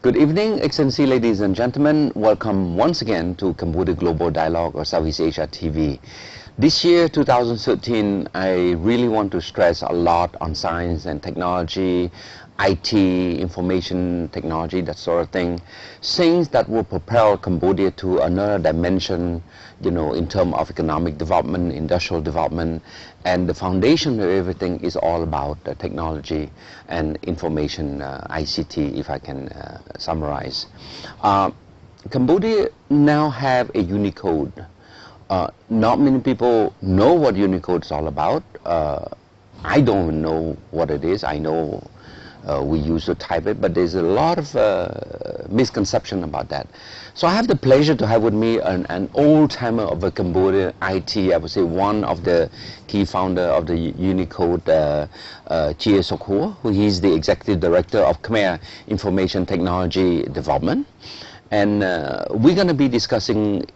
Good evening, Excellency, ladies and gentlemen. Welcome once again to Cambodia Global Dialogue or Southeast Asia TV. This year, 2013, I really want to stress a lot on science and technology, IT, information technology, that sort of thing. Things that will propel Cambodia to another dimension, in terms of economic development, industrial development, and the foundation of everything is all about technology and information, ICT, if I can summarize. Cambodia now have a Unicode. Not many people know what Unicode is all about. I don't even know what it is. I know we used to type it, but there's a lot of misconception about that. So I have the pleasure to have with me an old-timer of the Cambodia IT, I would say one of the key founder of the Unicode, Chea, who is the Executive Director of Khmer Information Technology Development. And we're going to be discussing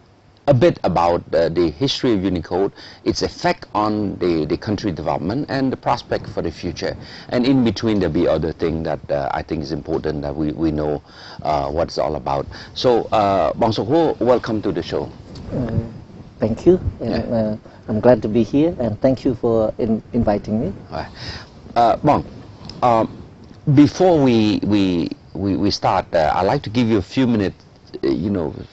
a bit about the history of Unicode, its effect on the country development and the prospect for the future. And in between there'll be other things that I think is important that we know what it's all about. So, Bong Sok Ho, welcome to the show. Thank you. And, I'm glad to be here, and thank you for inviting me. Bong, before we start, I'd like to give you a few minutes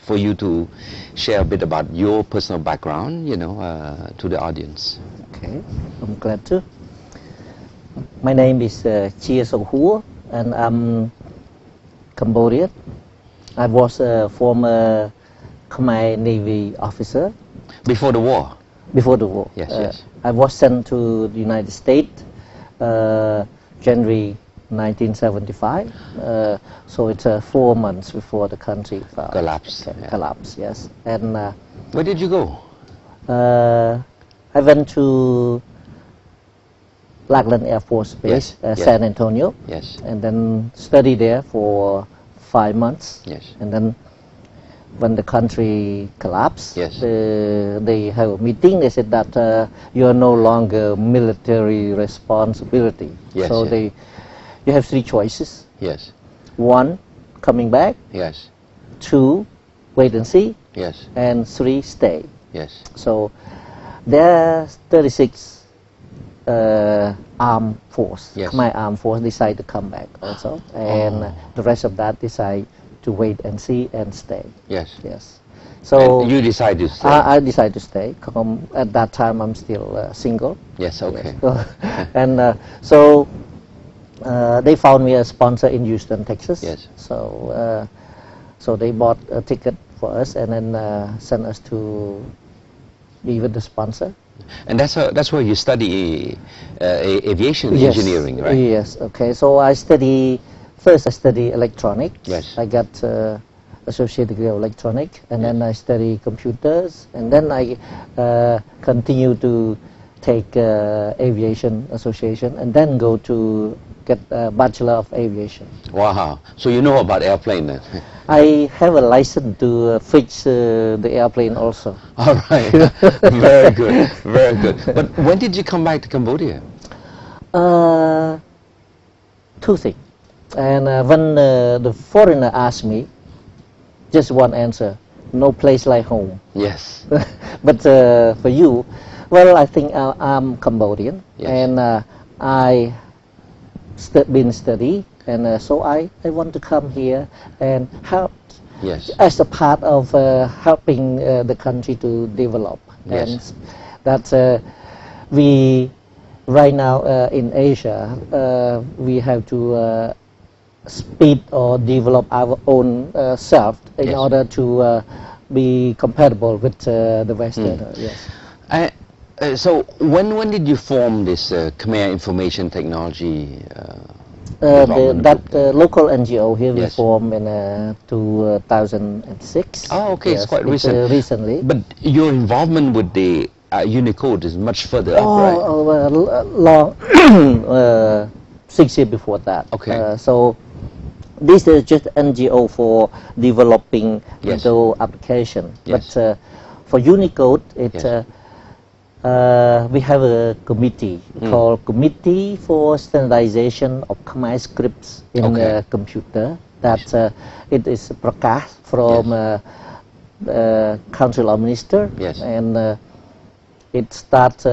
for you to share a bit about your personal background, to the audience. Okay, I'm glad to. My name is Chea, and I'm Cambodian. I was a former Khmer Navy officer. Before the war? Before the war. Yes, yes. I was sent to the United States January 1975, so it's 4 months before the country collapsed. Collapsed, yes. And where did you go? I went to Lackland Air Force Base, San Antonio. Yes. And then studied there for 5 months. Yes. And then when the country collapsed, yes, they have a meeting. They said that you are no longer military responsibility. Yes, so yes. You have 3 choices. Yes. 1, coming back. Yes. 2, wait and see. Yes. And 3, stay. Yes. So there are 36 armed force, Khmer armed force decide to come back also, and the rest of that decide to wait and see and stay. Yes. Yes. So and you decided to stay. I decided to stay. At that time, I'm still single. Yes. Okay. Yes. And so they found me a sponsor in Houston, Texas. Yes. So so they bought a ticket for us and then sent us to be with the sponsor. And that's where you study aviation engineering, right? Yes. Okay. So first I study electronics. Yes. I got associated with electronics, and then I study computers, and then I continue to take aviation association, and then go to get a Bachelor of Aviation. Wow. So you know about airplane then? I have a license to fix the airplane also. All right. Very good. Very good. But when did you come back to Cambodia? 2 things. And when the foreigner asked me, just one answer: no place like home. Yes. But for you, well, I think I'm Cambodian, and I been study, and so I want to come here and help. Yes. As a part of helping the country to develop. Yes. And that we right now in Asia we have to speed or develop our own self in order to be compatible with the Western. Yes. So when did you form this Khmer Information Technology that local NGO here we formed in 2006. Oh, okay, it's quite recent. Recently. But your involvement with the Unicode is much further up, right? Long 6 years before that. Okay. So this is just NGO for developing the application. Yes. But for Unicode, it we have a committee called Committee for Standardization of Khmer Scripts in the Computer. that it is Prakash from Council of Ministers, Yes. and it starts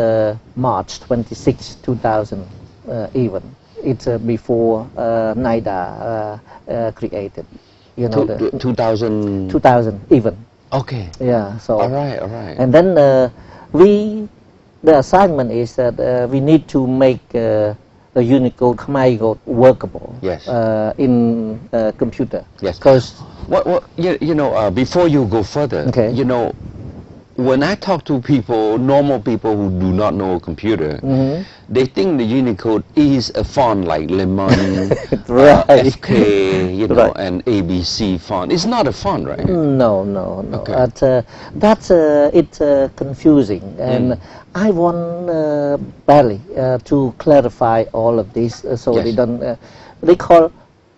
March 26, 2000 even. It's before NIDA created. You know, 2000 even. Okay. Yeah. So. All right. And then the assignment is that we need to make the Unicode, Khmer Unicode workable. Yes. In computer. Yes. Because before you go further, okay. When I talk to people, normal people who do not know a computer, they think the Unicode is a font like Lemon, right. FK, right. and ABC font. It's not a font, right? No. Okay. But that's it's confusing, and I want Barry to clarify all of this so yes. they don't. They call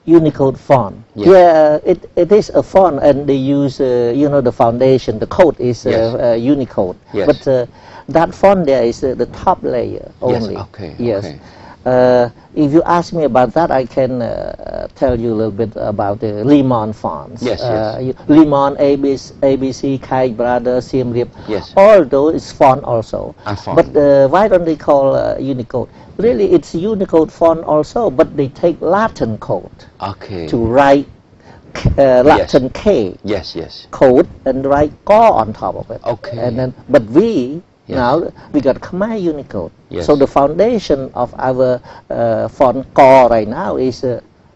Unicode font. Yes. Yeah, it is a font, and they use the foundation. The code is yes. Unicode, yes. but that font there is the top layer only. Yes. Okay. Yes. Okay. If you ask me about that, I can tell you a little bit about the Lemon fonts. Yes. Lemon, ABC, Kai Brother, Siem Reap. Yes. All those is font also. Font. But why don't they call Unicode? Really, it's Unicode font also, but they take Latin code to write Latin K code and write Go on top of it. Okay. And then, but now we got Khmer Unicode. Yes. So the foundation of our font Go right now is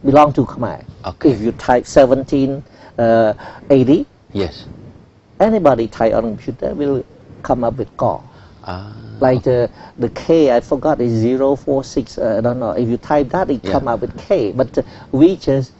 belong to Khmer. Okay. If you type 1780, yes, anybody type on computer will come up with Go. Like the K, I forgot, is 046. I don't know. If you type that, it come up with K. But we just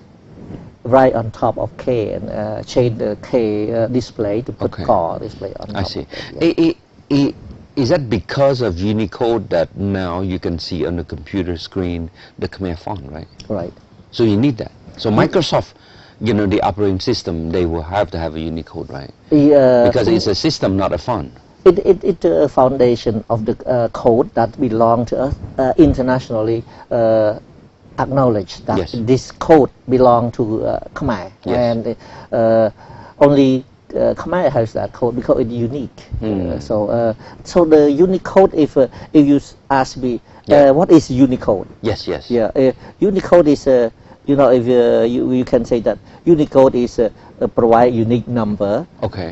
write on top of K and change the K display to put Go display on top. I see. Of it, yeah. Is that because of Unicode that now you can see on the computer screen the Khmer font, right? Right. So you need that. So Microsoft, the operating system, they will have to have a Unicode, right? Because it's a system, not a font. It's a foundation of the code that belong to us, internationally acknowledged that yes. this code belong to Khmer. Yes. And only Khmer has that code because it's unique. So the Unicode, if you ask me, what is Unicode? Yes. Yeah, Unicode is if you can say that Unicode is provide unique number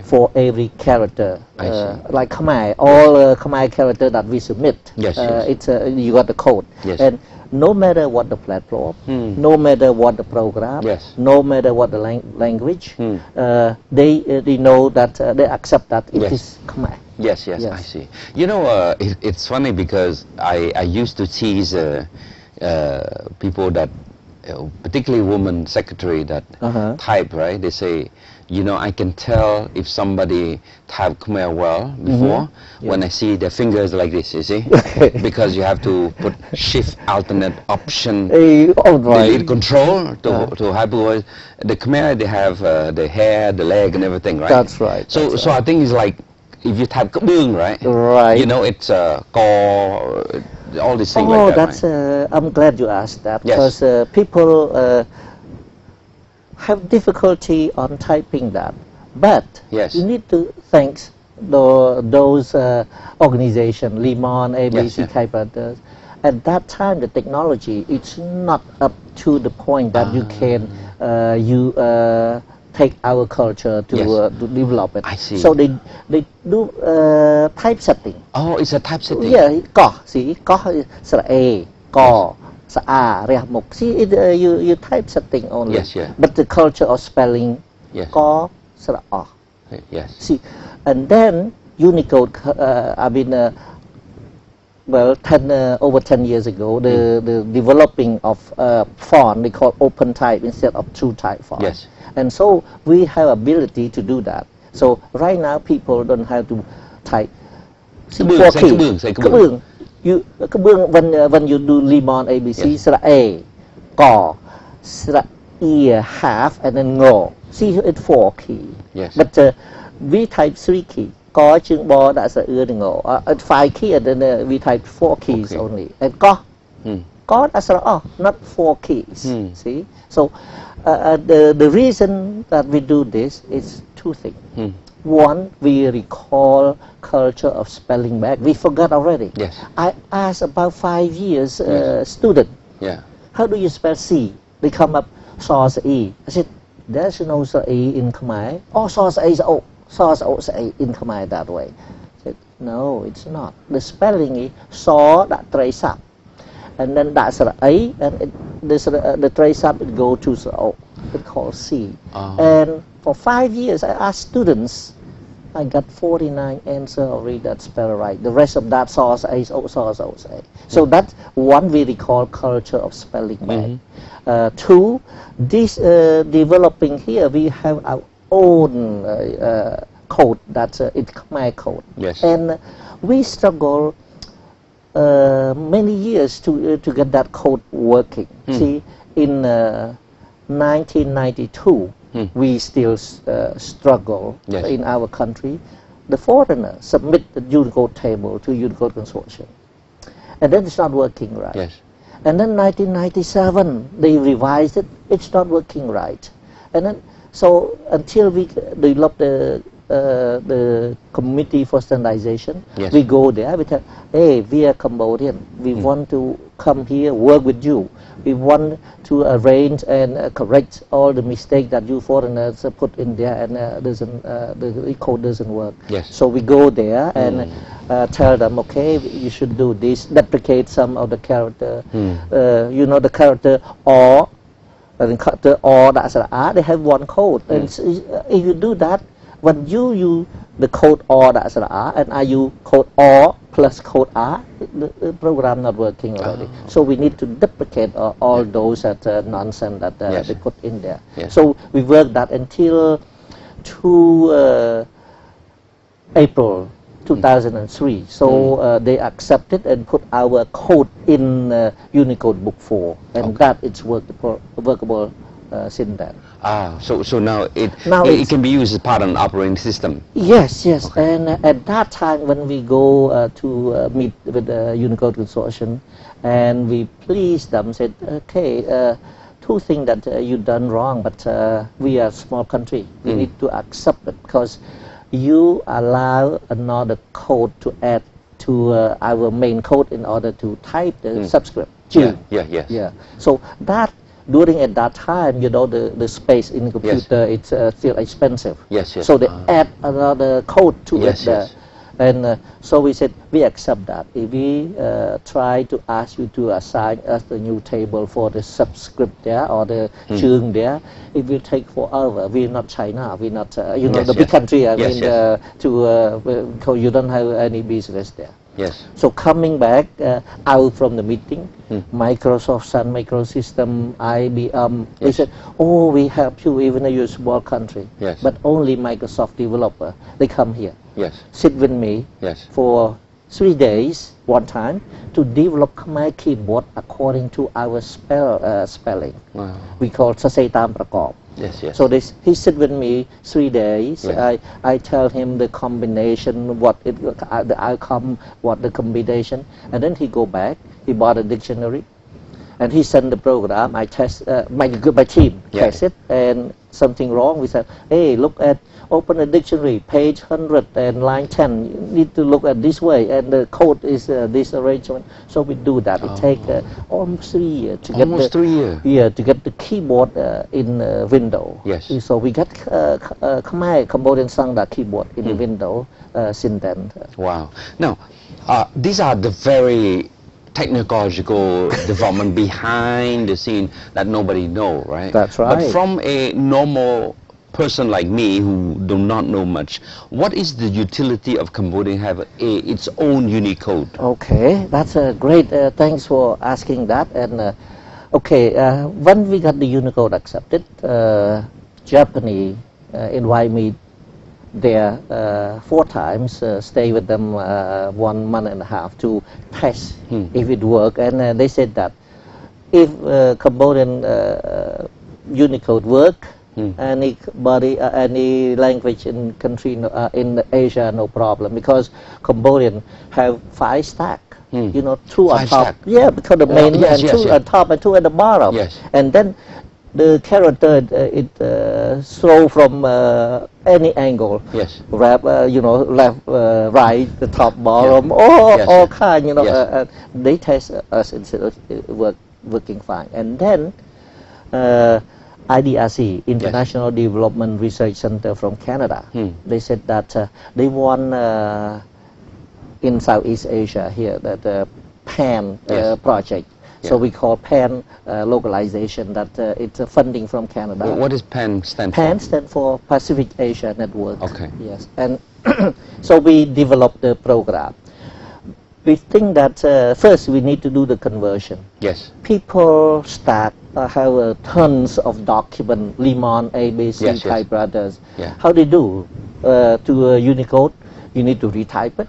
for every character. Like Khmer, all Khmer character that we submit. Yes. It's you got the code. Yes. And no matter what the platform, no matter what the program, no matter what the language, they know that they accept that it is Khmer. Yes, I see. It's funny because I used to tease people that, particularly women secretary that type, right? They say, I can tell if somebody type Khmer well before when I see their fingers like this, you see? Because you have to put shift, alternate, option, delete, control to have voice. The Khmer, they have the hair, the leg and everything, right? That's right. So I think it's like, if you type Kabung, right? Right. It's Ko, all these things like that. Right? I'm glad you asked that, yes. because people have difficulty on typing that. But you need to thank those organizations, Lemon, ABC type others. At that time, the technology it's not up to the point that you can take our culture to develop it. I see. So they do typesetting. Oh, it's a typesetting. Yeah, Ko, see, Ko is A, Ko, Sa, Reh, Muk. See, you typesetting only. Yes, But the culture of spelling, Ko, Sa, A. Yes. See, and then Unicode, over 10 years ago, the developing of font, they call open type instead of true type font. Yes. And so we have ability to do that. So right now people don't have to type 4 keys. Kabung. When you do Lemon ABC, Sra A, Ko, Sra E, half, and then Ngo. See, it's 4 keys. Yes. But we type 3 keys. Ko, Chung, Bo, that's a Ngo. 5 keys, and then we type 4 keys only. And Ko, that's not 4 keys. See? So The reason that we do this is two things. One, we recall culture of spelling back. We forgot already. Yes. I asked about 5 years student, how do you spell C? They come up source E. I said, there's no source E in Khmer. Oh, source A is O. Source O is A in Khmer that way. I said, no, it's not. The spelling is saw that trace up. And then that's the A, and the trace up it go to the O. It's called C. And for 5 years, I asked students, I got 49 answers already that spell right. The rest of that source A is O, source O is A. So that's one we recall culture of spelling back. Two, this developing here, we have our own code, that's it's Khmer code. Yes. And we struggle many years to get that code working. See, in 1992, we still struggle in our country. The foreigner submit the Unicode table to Unicode Consortium, and then it's not working right. Yes. And then 1997, they revised it. It's not working right. And then so until we develop the committee for standardization, we go there. We tell, hey, we are Cambodian. We want to come here, work with you. We want to arrange and correct all the mistakes that you foreigners put in there, and the code doesn't work. Yes. So we go there and tell them, okay, you should do this, deprecate some of the character. You know, the character or the character or that's they have one code. And if you do that, when you use the code or that's and I use code or plus code R, the program not working already. So we need to deprecate all those nonsense that they put in there. So we worked that until April 2003. So they accepted and put our code in Unicode Book 4, and that it's workable since then. So now it can be used as part of an operating system. Yes. And at that time when we go to meet with the Unicode Consortium, and we pleased them, said, okay, two things that you done wrong, but we are a small country. We need to accept it because you allow another code to add to our main code in order to type the subscript. Yeah. So that during at that time, you know, the space in the computer it's still expensive. Yes. So they add another code to it there. And so we said, we accept that. If we try to ask you to assign us the new table for the subscript there or the chương there, it will take forever. We're not China. We're not, you know, the big country. I mean, because you don't have any business there. Yes. So coming back out from the meeting, Microsoft, Sun Microsystem, IBM, they said, oh, we help you even though you're a small country. Yes. But only Microsoft developer, they come here. Yes. Sit with me for 3 days, one time, to develop Khmer keyboard according to our spelling. Wow. We call Sase Tam Prakop. Yes. So he sit with me 3 days. I tell him the combination, the outcome, what the combination, and then he go back. He bought a dictionary, and he sent the program. I test my team test it, and something wrong. We said, hey, look at open a dictionary, page 100 and line 10. You need to look at this way, and the code is this arrangement. So we do that. It takes almost 3 years to get 3 years. Yeah, to get the keyboard in Windows. Yes. So we got Khmer Cambodian Sangda keyboard in the Windows since then. Wow. Now, these are the very technological development behind the scene that nobody know, right? That's right. But from a normal person like me who do not know much, what is the utility of Cambodian have its own Unicode? Okay, that's a great, thanks for asking that. And when we got the Unicode accepted, Japanese invite me there 4 times, stay with them 1 month and a half to test if it work, and they said that if Cambodian Unicode work, anybody, any language in country in Asia, no problem, because Cambodian have 5 stack. You know, 2 on top. Yeah, because the main and 2 on top and 2 at the bottom. And then the character it show from any angle. Yes. Left, left, right, the top, bottom, Yes, all yes. kind. Yes. They test us instead of working fine, and then IDRC, International Development Research Center from Canada. They said that they want in Southeast Asia here that PAN project. So we call PAN localization, that it's funding from Canada. What does PAN stand for? PAN stands for Pacific Asia Network. Okay. Yes, and so we developed the program. We think that first we need to do the conversion. Yes. People start have tons of document, Limon, ABC, typewriters. Yeah. How they do to Unicode? You need to retype it.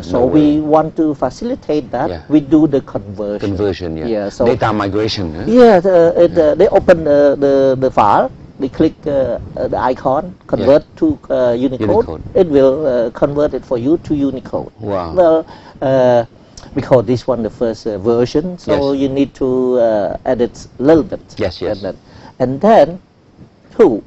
So we want to facilitate that. Yeah. We do the conversion. Conversion, yeah. Yeah, so data migration. Huh? Yeah, they open the file. They click the icon, convert to Unicode. It will convert it for you to Unicode. Wow. Well, because this one the first version, so you need to edit a little bit. Yes, yes. And then, two,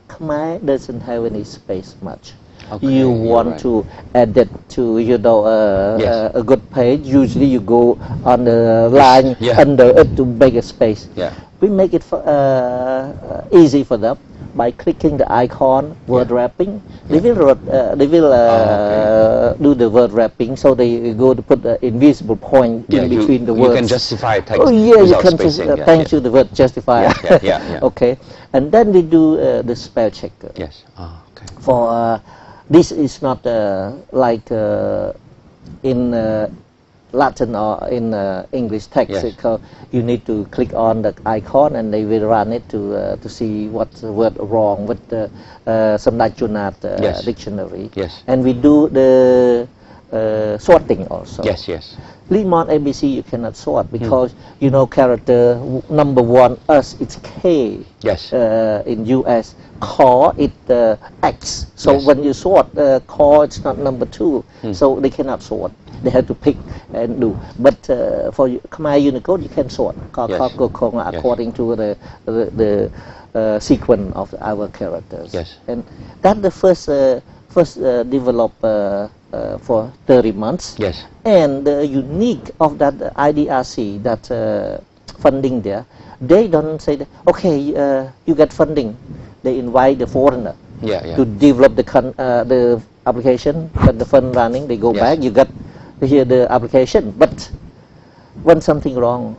Khmer doesn't have any space much. Okay, you want to edit to a good page. Usually you go on the line under it to make a space. Yeah. We make it easy for them by clicking the icon, word wrapping. They will do the word wrapping, so they go to put the invisible point in between the words. You can justify text. Oh yeah, you can. Spacing, thank you. The word justify. Yeah. Okay, and then we do the spell checker. Yes. Okay. For this is not like in Latin or in English text. You need to click on the icon and they will run it to see what's the word wrong with the Samdachunat dictionary. Yes. And we do the sorting also. Yes. Limon ABC you cannot sort because character number one us it's K. Yes. In US core it X. So when you sort core it's not number two. So they cannot sort. They have to pick and do. But for Khmer Unicode you can sort according to the sequence of our characters. Yes. And that's the first developed for 30 months. Yes. And the unique of that IDRC, that funding there, they don't say, that, okay, you get funding. They invite the foreigner to develop the application, but the fund running, they go back, you got here the application. But when something wrong,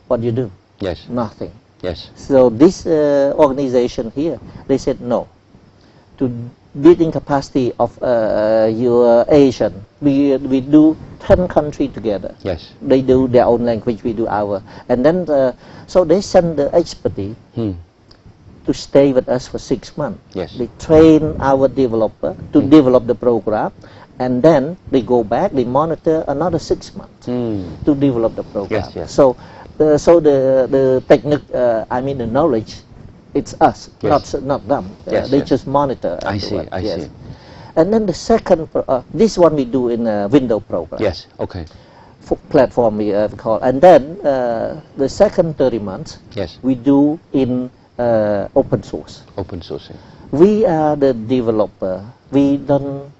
what do you do? Yes. Nothing. Yes. So this organization here, they said no. To building capacity of your Asian, we do 10 countries together. Yes. They do their own language, we do our. And then, so they send the expertise to stay with us for 6 months. Yes. They train our developer to develop the program. And then they go back, they monitor another 6 months to develop the program. Yes. So the technique, the knowledge, it's us, not them. They just monitor. I see. And then the second, this one we do in a window program. Yes. Okay. Platform we call. And then the second 30 months, we do in open source. Open sourcing. We are the developer. We don't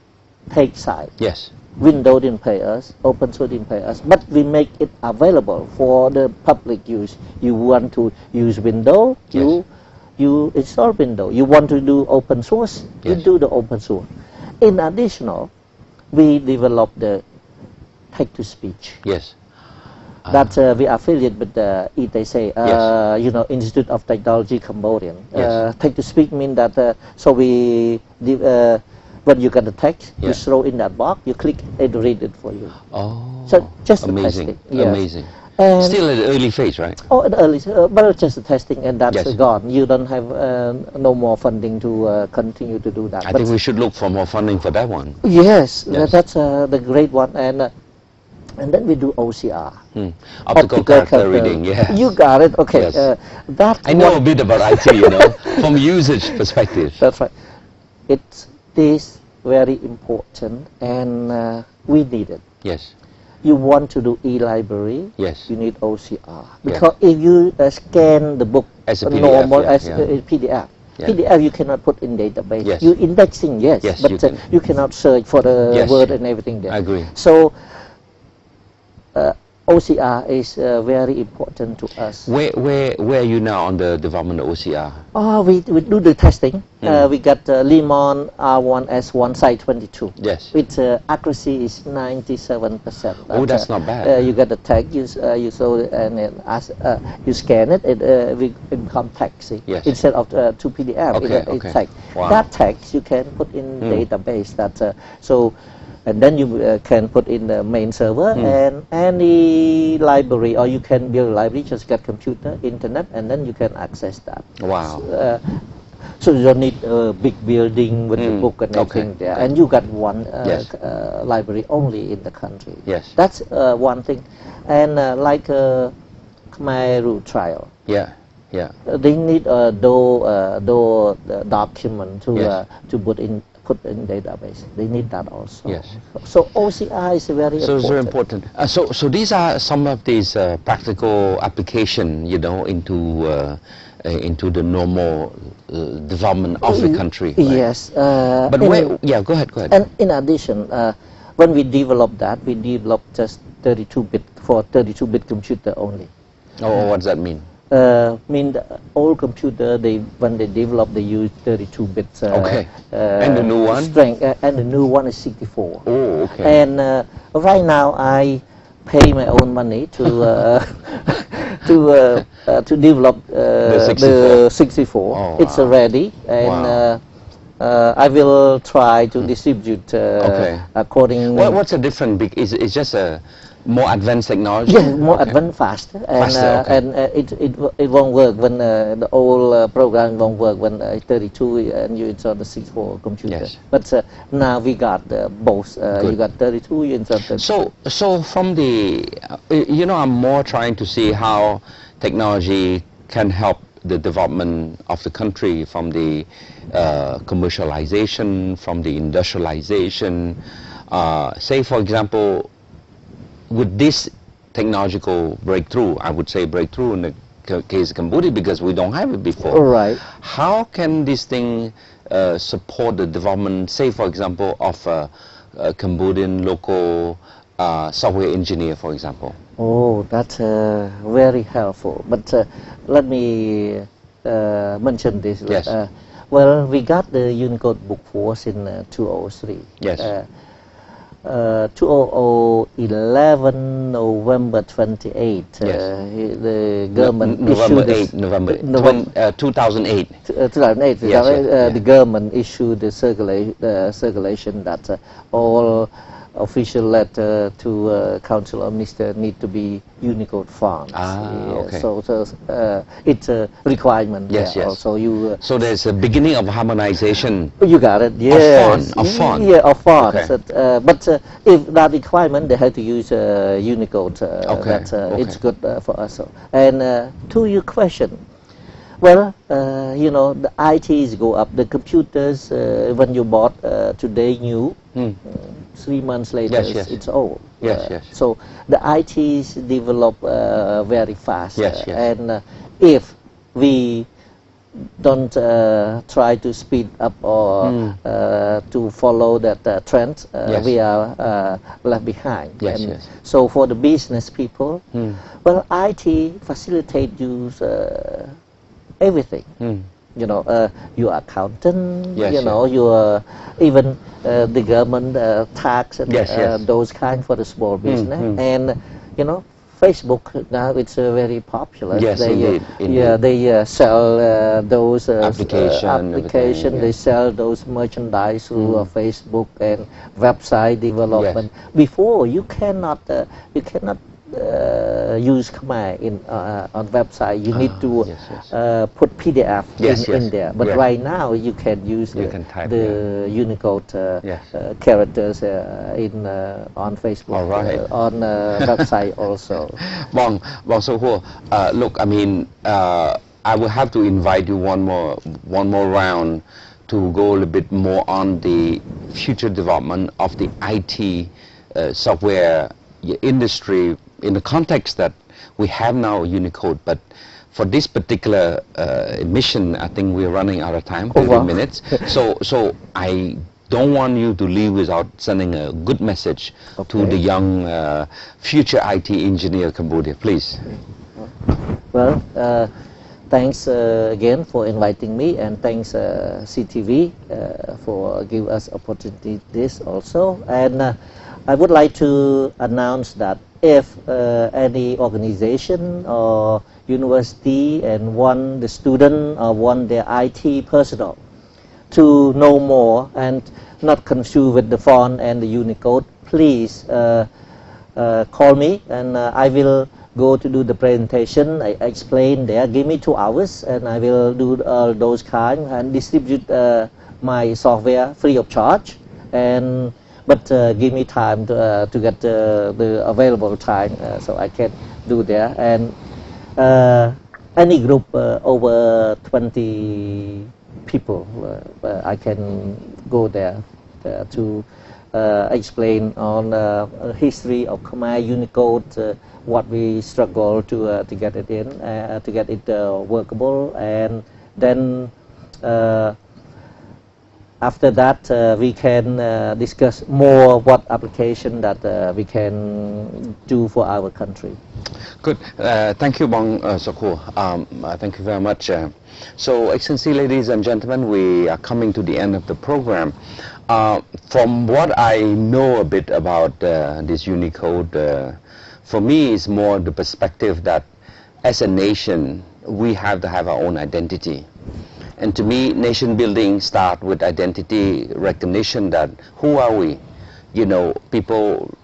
take side. Yes. Windows didn't pay us, open source didn't pay us, but we make it available for the public use. You want to use Windows, you install Windows. You want to do open source, you do the open source. In addition, we develop the text-to-speech. Yes. That we affiliate with the ITC, Institute of Technology Cambodian. Text-to-speech means that so we when you get the text, you throw in that box, you click, it read it for you. Oh, so just amazing, the testing. Amazing. And still at the early phase, right? Oh, at the early, but just the testing, and that's gone. You don't have no more funding to continue to do that. I think we should look for more funding for that one. Yes. That's the great one, and then we do OCR. Optical character reading. Yeah. You got it. Okay. That I know a bit about IT, from usage perspective. That's right. It is very important, and we need it. Yes. you want to do e-library, yes, you need OCR. Because if you scan the book as a PDF, normal as a PDF, PDF you cannot put in database. Yes. You indexing, yes, but you cannot search for the word and everything there. I agree. So OCR is very important to us. Where are you now on the development of OCR? Oh, we do the testing. We got Lemon R1S1 Site 22. Yes. With accuracy is 97%. Oh, that's not bad. You get the tag, you saw it, and then you scan it, it become text instead of to PDF. Okay. Text. Wow. That text you can put in database. And then you can put in the main server and any library, or you can build a library, just get computer, internet, and then you can access that. Wow. So you don't need a big building with the book and everything there. And you got one library only in the country. Yes. That's one thing. And like Khmer Unicode trial. Yeah. They need a DO document to put in database. They need that also. Yes. So OCR is very important. So it's very important. So these are some of these practical application, into the normal development of the country. Right? Yes. But go ahead. And in addition, when we developed that, we developed just 32-bit for 32-bit computer only. Oh, what does that mean? Mean the old computer, when they develop, they use 32 bits. And the new one? Strength, and the new one is 64. Oh, okay. And right now I pay my own money to to develop the 64. Oh, it's ready, and I will try to distribute according. What's the difference? It's just a more advanced technology? Yeah, more advanced, faster, and it won't work when the old program won't work when 32 and you install the 64 computer. Yes. But now we got both. You got 32, you install 32. So from the, I'm more trying to see how technology can help the development of the country, from the commercialization, from the industrialization. Say, for example, with this technological breakthrough, I would say breakthrough in the case of Cambodia, because we don't have it before. All right. How can this thing support the development, say, for example, of a Cambodian local software engineer, for example? Oh, that's very helpful. But let me mention this. Yes. Well, we got the Unicode book force in 2003. Yes. 2011 November 28, the government November 2008. 2008, the government issued the circulation that all official letter to Council of Ministers need to be Unicode fonts. So it's a requirement. Yes. Also, so there's a beginning of harmonization. You got it. Yes. Of font. Yeah, of font. Okay. But if that requirement, they have to use Unicode. It's good for us. And to your question. Well, the ITs go up. The computers, when you bought today new, 3 months later it's old. Yes. So the ITs develop very fast. And if we don't try to speed up or to follow that trend, we are left behind. So for the business people, well, IT facilitate you everything. Your accountant, your even the government tax and those kind for the small business. And Facebook now it's very popular. They sell those application. They sell those merchandise through Facebook and website development. Before you cannot use Khmer on website. You need to put PDF in there. But right now you can use the Unicode characters on Facebook, on website also. Bong So look, I mean, I will have to invite you one more round to go a little bit more on the future development of the IT software industry in the context that we have now Unicode, but for this particular mission, I think we're running out of time, 30 minutes. So I don't want you to leave without sending a good message to the young future IT engineer Cambodia, please. Well, thanks again for inviting me, and thanks CTV for giving us opportunity this also. And I would like to announce that if any organization or university and want the student or want their IT personnel to know more and not confused with the font and the Unicode, please call me, and I will go to do the presentation. I explain there. Give me 2 hours, and I will do those kind and distribute my software free of charge. But give me time to get the available time, so I can do there. And any group over 20 people, I can go there to explain on history of Khmer Unicode, what we struggle to get it in, to get it workable, and then after that we can discuss more what application that we can do for our country. Good. Thank you, Bong Sokho. Thank you very much. So, Excellency, ladies and gentlemen, we are coming to the end of the program. From what I know a bit about this Unicode, for me, it's more the perspective that as a nation, we have to have our own identity. And to me, nation building starts with identity recognition, that who are we? You know, people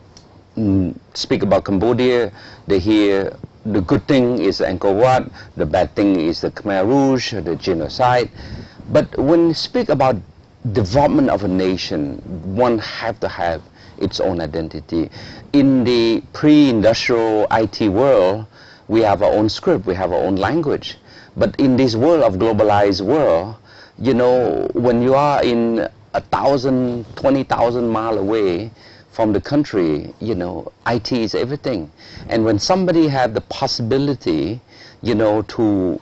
speak about Cambodia, they hear the good thing is Angkor Wat, the bad thing is the Khmer Rouge, the genocide. But when you speak about development of a nation, one have to have its own identity. In the pre-industrial IT world, we have our own script, we have our own language. But in this world of globalized world, you know, when you are in 1,000, 20,000 miles away from the country, you know, IT is everything. And when somebody have the possibility, you know, to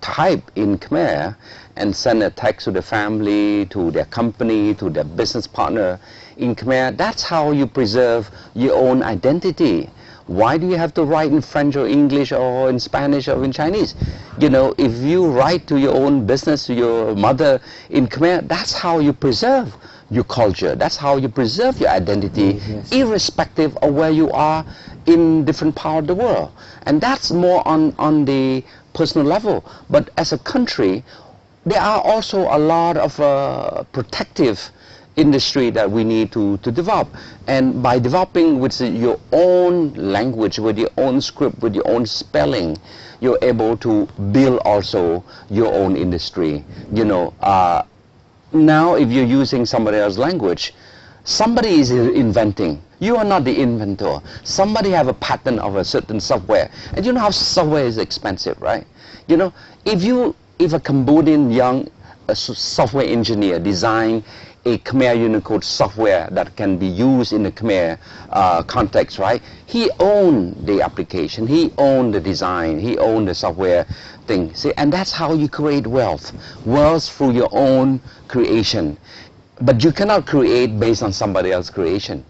type in Khmer and send a text to the family, to their company, to their business partner in Khmer, that's how you preserve your own identity. Why do you have to write in French or English or in Spanish or in Chinese? You know, if you write to your own business, to your mother in Khmer, that's how you preserve your culture. That's how you preserve your identity, irrespective of where you are in different parts of the world. And that's more on the personal level. But as a country, there are also a lot of protective industry that we need to develop. And by developing with your own language, with your own script, with your own spelling, you're able to build also your own industry. You know, now if you're using somebody else's language, somebody is inventing. You are not the inventor. Somebody have a patent of a certain software. And you know how software is expensive, right? You know, if a Cambodian young software engineer design a Khmer Unicode software that can be used in the Khmer context, right? He owned the application, he owned the design, he owned the software thing. See, and that's how you create wealth. Wealth through your own creation. But you cannot create based on somebody else's creation.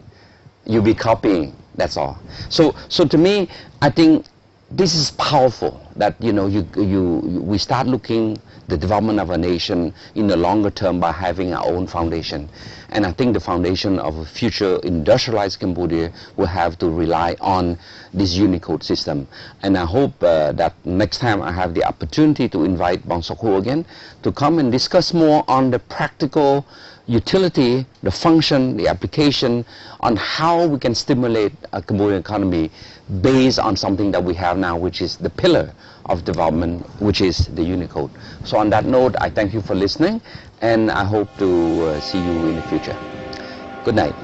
You'll be copying, that's all. So to me, I think this is powerful, that, you know, we start looking the development of a nation in the longer term by having our own foundation. And I think the foundation of a future industrialized Cambodia will have to rely on this Unicode system. And I hope that next time I have the opportunity to invite Bong Sokho again to come and discuss more on the practical utility, the function, the application, on how we can stimulate a Cambodian economy based on something that we have now, which is the pillar of development, which is the Unicode. So on that note, I thank you for listening, and I hope to see you in the future. Good night.